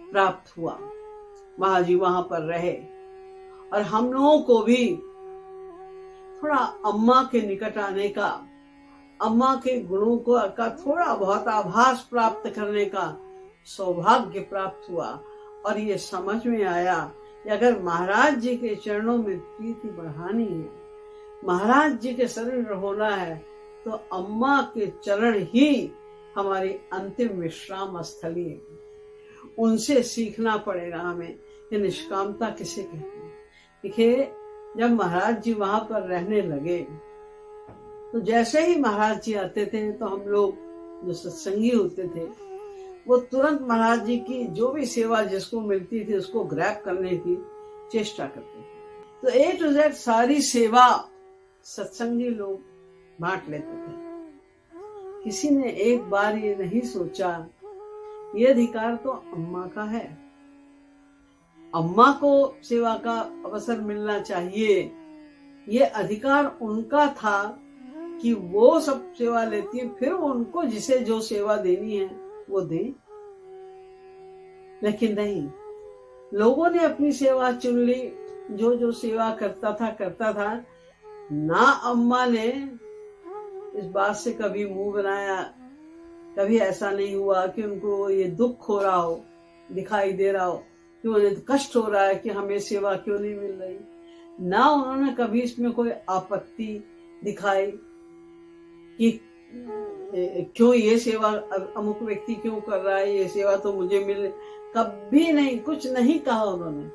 प्राप्त हुआ। महाराज जी वहां पर रहे और हम लोगों को भी थोड़ा अम्मा के निकट आने का, अम्मा के गुणों को का थोड़ा बहुत आभास प्राप्त करने का सौभाग्य प्राप्त हुआ। और ये समझ में आया कि अगर महाराज जी के चरणों में प्रीति बढ़ानी है, महाराज जी के शरण होना है, तो अम्मा के चरण ही हमारी अंतिम विश्राम स्थली है। उनसे सीखना पड़ेगा हमें कि निष्कामता किसे कहते हैं। देखिए, जब महाराज जी वहां पर रहने लगे तो जैसे ही महाराज जी आते थे तो हम लोग जो सत्संगी होते थे वो तुरंत महाराज जी की जो भी सेवा जिसको मिलती थी उसको ग्रैब करने की चेष्टा करते थे। तो A to Z सारी सेवा सत्संगी लोग बांट लेते थे। किसी ने एक बार ये नहीं सोचा ये अधिकार तो अम्मा का है, अम्मा को सेवा का अवसर मिलना चाहिए। ये अधिकार उनका था कि वो सब सेवा लेती है, फिर उनको जिसे जो सेवा देनी है वो दे। लेकिन नहीं, लोगों ने अपनी सेवा चुन ली, जो जो सेवा करता था। ना अम्मा ने इस बात से कभी मुंह बनाया, कभी ऐसा नहीं हुआ कि उनको ये दुख हो रहा हो, दिखाई दे रहा हो कि उन्हें कष्ट हो रहा है कि हमें सेवा क्यों नहीं मिल रही। ना उन्होंने कभी इसमें कोई आपत्ति दिखाई कि क्यों ये सेवा अमुक व्यक्ति क्यों कर रहा है, ये सेवा तो मुझे मिल, कभी नहीं, कुछ नहीं कहा उन्होंने।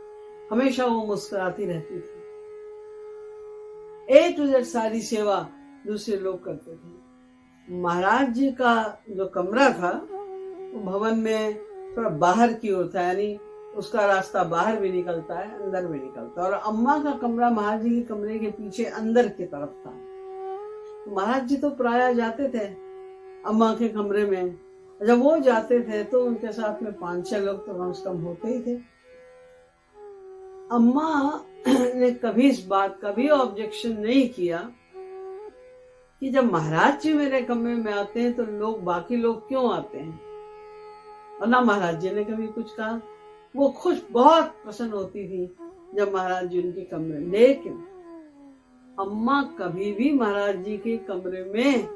हमेशा वो मुस्कुराती रहती थी। A to Z सारी सेवा दूसरे लोग करते थे। महाराज जी का जो कमरा था वो भवन में थोड़ा बाहर की ओर था, यानी उसका रास्ता बाहर भी निकलता है, अंदर भी निकलता है। और अम्मा का कमरा महाराज जी के कमरे के पीछे अंदर की तरफ था। तो महाराज जी तो प्रायः जाते थे अम्मा के कमरे में। जब वो जाते थे तो उनके साथ में 5-6 लोग तो कम से कम होते ही थे। अम्मा ने कभी इस बात का भी ऑब्जेक्शन नहीं किया कि जब महाराज जी मेरे कमरे में आते हैं तो लोग, बाकी लोग क्यों आते हैं। और ना महाराज जी ने कभी कुछ कहा। वो खुश, बहुत प्रसन्न होती थी जब महाराज जी उनके कमरे। लेकिन अम्मा कभी भी महाराज जी के कमरे में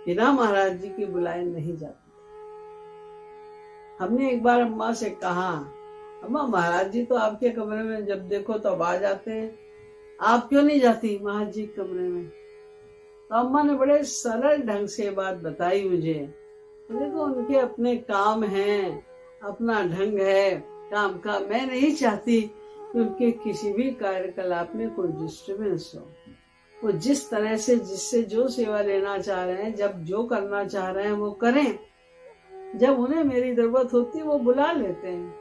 बिना महाराज जी के बुलाए नहीं जाती। हमने एक बार अम्मा से कहा, अम्मा महाराज जी तो आपके कमरे में जब देखो तब आ जाते हैं, आप क्यों नहीं जाती महाराज जी के कमरे में। तो अम्मा ने बड़े सरल ढंग से बात बताई मुझे। देखो, उनके अपने काम हैं, अपना ढंग है काम का। मैं नहीं चाहती कि उनके किसी भी कार्यकलाप में कोई डिस्टर्बेंस हो। वो जिस तरह से, जिससे जो सेवा लेना चाह रहे हैं, जब जो करना चाह रहे हैं वो करें। जब उन्हें मेरी जरूरत होती है वो बुला लेते हैं,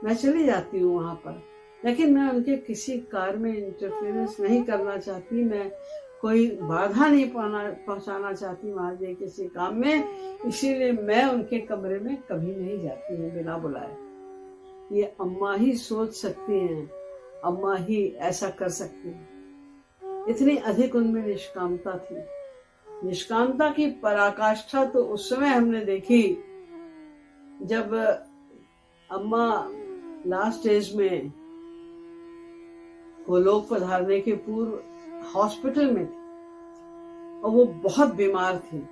मैं चली जाती हूँ वहां पर। लेकिन मैं उनके किसी कार्य में इंटरफेरेंस नहीं करना चाहती, मैं कोई बाधा नहीं पहुंचाना चाहती महाराज जी किसी काम में। इसीलिए मैं उनके कमरे में कभी नहीं जाती हूँ बिना बुलाए। ये अम्मा ही सोच सकती हैं, अम्मा ही ऐसा कर सकती हैं। इतनी अधिक उनमें निष्कामता थी। निष्कामता की पराकाष्ठा तो उस समय हमने देखी जब अम्मा लास्ट स्टेज में वो लोग पधारने के पूर्व हॉस्पिटल में थी और वो बहुत बीमार थी।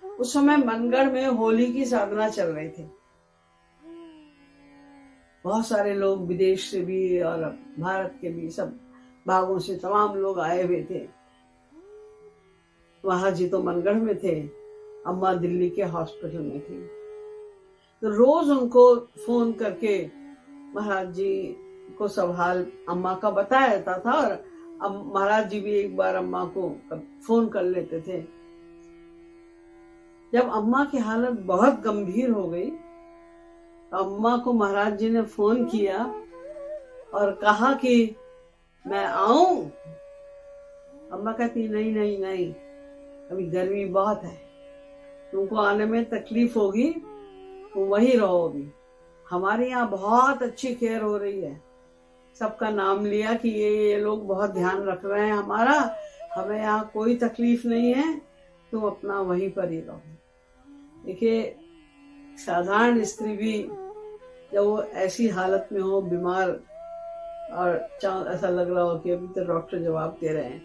उस समय मनगढ़ में होली की साधना चल रही थी। बहुत सारे लोग विदेश से भी और भारत के भी, सब भागों से तमाम लोग आए हुए थे। वहां जी तो मनगढ़ में थे, अम्मा दिल्ली के हॉस्पिटल में थी। तो रोज उनको फोन करके महाराज जी को सब हाल अम्मा का बताया जाता था। और महाराज जी भी एक बार अम्मा को फोन कर लेते थे। जब अम्मा की हालत बहुत गंभीर हो गई तो अम्मा को महाराज जी ने फोन किया और कहा कि मैं आऊं। अम्मा कहती नहीं नहीं नहीं, अभी गर्मी बहुत है, तुमको आने में तकलीफ होगी, तुम वही रहोगी। हमारे यहाँ बहुत अच्छी केयर हो रही है। सबका नाम लिया कि ये लोग बहुत ध्यान रख रहे हैं हमारा, हमें यहाँ कोई तकलीफ नहीं है, तुम अपना वहीं पर ही रहो। देखिए, साधारण स्त्री भी जब वो ऐसी हालत में हो, बीमार, और ऐसा लग रहा हो कि अभी तो डॉक्टर जवाब दे रहे हैं,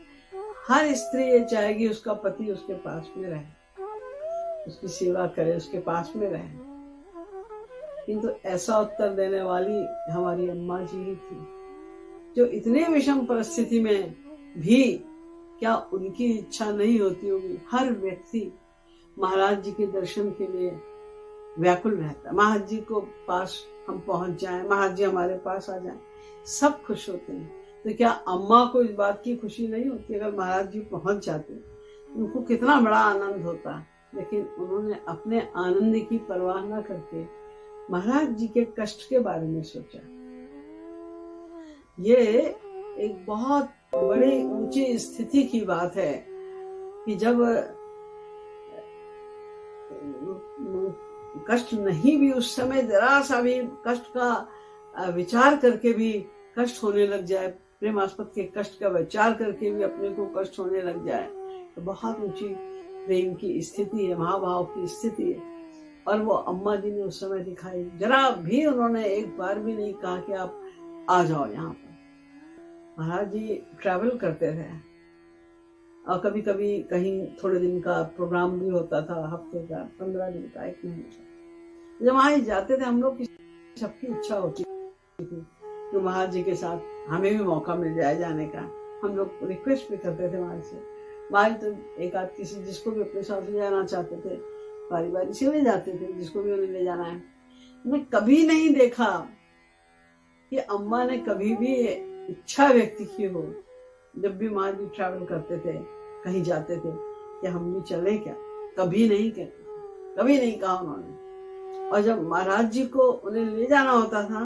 हर स्त्री ये चाहेगी उसका पति उसके पास में रहे, उसकी सेवा करे, उसके पास में रहे। किंतु ऐसा उत्तर देने वाली हमारी अम्मा जी ही थी, जो इतने विषम परिस्थिति में भी, क्या उनकी इच्छा नहीं होती होगी? हर व्यक्ति महाराज जी के दर्शन के लिए व्याकुल रहता है। महाराज जी को पास हम पहुंच जाएं, महाराज जी हमारे पास आ जाएं, सब खुश होते हैं। तो क्या अम्मा को इस बात की खुशी नहीं होती? अगर महाराज जी पहुंच जाते उनको कितना बड़ा आनंद होता। लेकिन उन्होंने अपने आनंद की परवाह न करके महाराज जी के कष्ट के बारे में सोचा। ये एक बहुत बड़ी ऊंची स्थिति की बात है कि जब कष्ट नहीं भी, उस समय जरा सा भी कष्ट का विचार करके भी कष्ट होने लग जाए, प्रेमास्पद के कष्ट का विचार करके भी अपने को कष्ट होने लग जाए, तो बहुत ऊंची प्रेम की स्थिति है, महाभाव की स्थिति है। और वो अम्मा जी ने उस समय दिखाई। जरा भी उन्होंने एक बार भी नहीं कहा कि आप आ जाओ यहाँ पर। महाराज जी ट्रैवल करते थे और कभी कभी कहीं थोड़े दिन का प्रोग्राम भी होता था, हफ्ते का, 15 दिन का, 1 महीने का। जब वहां जाते थे हम लोग की सबकी इच्छा होती थी कि महाराज जी के साथ हमें भी मौका मिल जाए जाने का। हम लोग रिक्वेस्ट भी करते थे महाराज से। महाराज तो एक आध किसी जिसको भी अपने साथ ले जाना चाहते थे, बारी बारी से ले जाते थे, जिसको भी उन्हें ले जाना है। मैंने कभी नहीं देखा कि अम्मा ने कभी भी इच्छा व्यक्त की हो, जब भी महाराज जी ट्रैवल करते थे, कहीं जाते थे, कि हम भी चले क्या। कभी नहीं कहते, कभी नहीं कहा उन्होंने। और जब महाराज जी को उन्हें ले जाना होता था